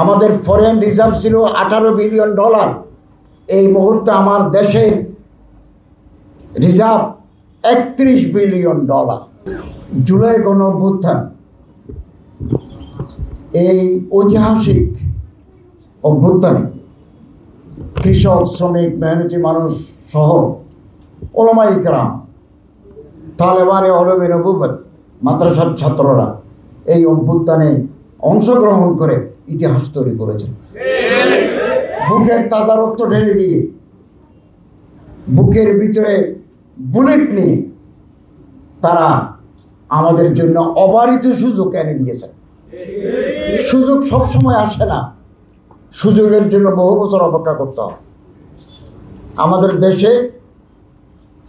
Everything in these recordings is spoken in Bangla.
আমাদের ফরেন রিজার্ভ ছিল $18 বিলিয়ন। এই মুহূর্তে আমার দেশের রিজার্ভ $31 বিলিয়ন। জুলাই গণঅভ্যুত্থান এই ঐতিহাসিক অভ্যুত্থানে কৃষক, শ্রমিক, মেহনতি মানুষ সহ ওলামায়ে কেরাম, তালেবানে আলেমে নবুয়ত, মাদ্রাসার ছাত্ররা এই অভ্যুত্থানে অংশগ্রহণ করে ইতিহাস তৈরি করেছেন। বুকের তাজা রক্ত ঢেলে দিয়ে, বুকের ভিতরে বুলেট নিয়ে তারা আমাদের জন্য অবারিত সুযোগ এনে দিয়েছেন। সুযোগ সবসময় আসে না, সুযোগের জন্য বহু বছর অপেক্ষা করতে হয়। আমাদের দেশে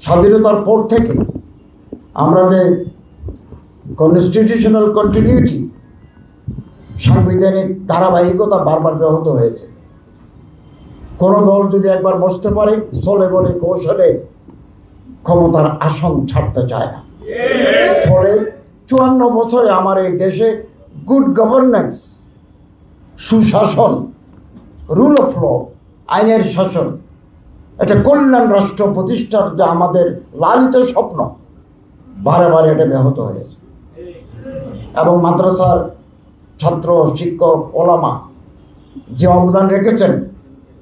স্বাধীনতার পর থেকে আমরা যে কনস্টিটিউশনাল কন্টিনিউটি, সাংবিধানিক ধারাবাহিকতা বারবার ব্যাহত হয়েছে। কোনো দল যদি একবার বসতে পারে, চলে বলে কৌশলে ক্ষমতার আসন ছাড়তে চায় না। ফলে 54 বছরে আমার এই দেশে গুড গভর্নেন্স, সুশাসন, রুল অফ ল, আইনের শাসন, একটা কল্যাণ রাষ্ট্র প্রতিষ্ঠার যে আমাদের লালিত স্বপ্ন, বারে বারে এটা ব্যাহত হয়েছে। এবং মাদ্রাসার ছাত্র, শিক্ষক, ওলামা যে অবদান রেখেছেন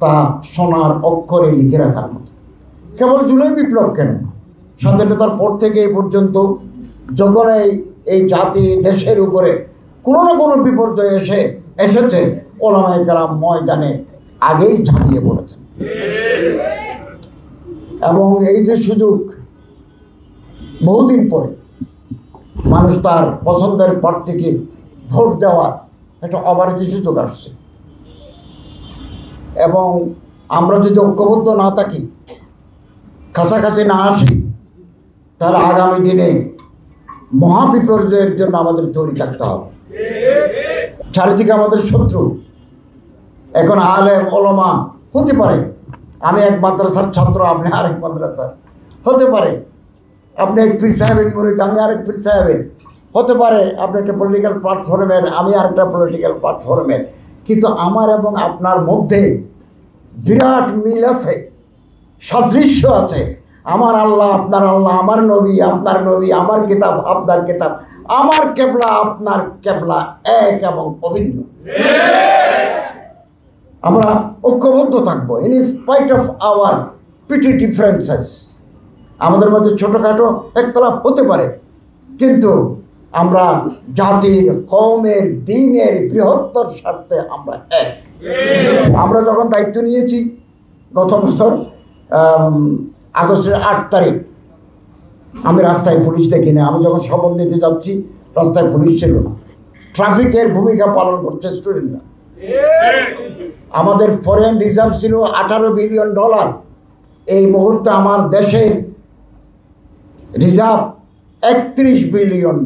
তা সোনার অক্ষরে লিখে রাখার মতো। কেবল জুলাই বিপ্লব কেন, স্বাধীনতার পর থেকে এই পর্যন্ত যখন এই জাতি দেশের উপরে কোনো না কোনো বিপর্যয় এসেছে, ওলামায়ে কেরাম ময়দানে আগেই ঝাঁপিয়ে পড়েছেন। এবং এই যে সুযোগ, বহুদিন পরে মানুষ তার পছন্দের প্রার্থীকে ভোট দেওয়ার একটা অবারিত সুযোগ আসছে। এবং আমরা যদি ঐক্যবদ্ধ না থাকি, কাছাকাছি না আসি, তাহলে আগামী দিনে মহাবিপর্যয়ের জন্য আমাদের তৈরি থাকতে হবে। চারিদিকে আমাদের শত্রু। এখন আলেম ওলামা হতে পারে, আমি এক মাদ্রাসার ছাত্র, আপনি আরেক মাদ্রাসার হতে পারে, আপনি এক পীর সাহেবের মুরিদ, আমি আরেক পীর সাহেবের হতে পারে, আপনি একটা পলিটিক্যাল প্ল্যাটফর্মের, আমি আরেকটা পলিটিক্যাল প্ল্যাটফর্মের, কিন্তু আমার এবং আপনার মধ্যে বিরাট মিল আছে, সাদৃশ্য আছে। আমার আল্লাহ, আপনার আল্লাহ, আমার নবী, আপনার নবী, আমার কিতাব, আপনার কিতাব, আমার কেবলা, আপনার কেবলা এক এবং অভিন্ন। আমরা ঐক্যবদ্ধ থাকবো in spite of our petty differences. আমাদের মধ্যে ছোটোখাটো একতলাপ হতে পারে, কিন্তু আমরা জাতির, কওমের, দ্বীনের বৃহত্তর স্বার্থে আমরা এক। আমরা যখন দায়িত্ব নিয়েছি গত বছর আগস্টের 8 তারিখ, আমি রাস্তায় পুলিশ দেখি না। আমি যখন শপথ নিতে যাচ্ছি রাস্তায় পুলিশ ছিল না, ট্রাফিকের ভূমিকা পালন করছে স্টুডেন্টরা। আমাদের ফরেন রিজার্ভ ছিল $18 বিলিয়ন। এই মুহূর্তে আমার দেশের রিজার্ভ $31 বিলিয়ন।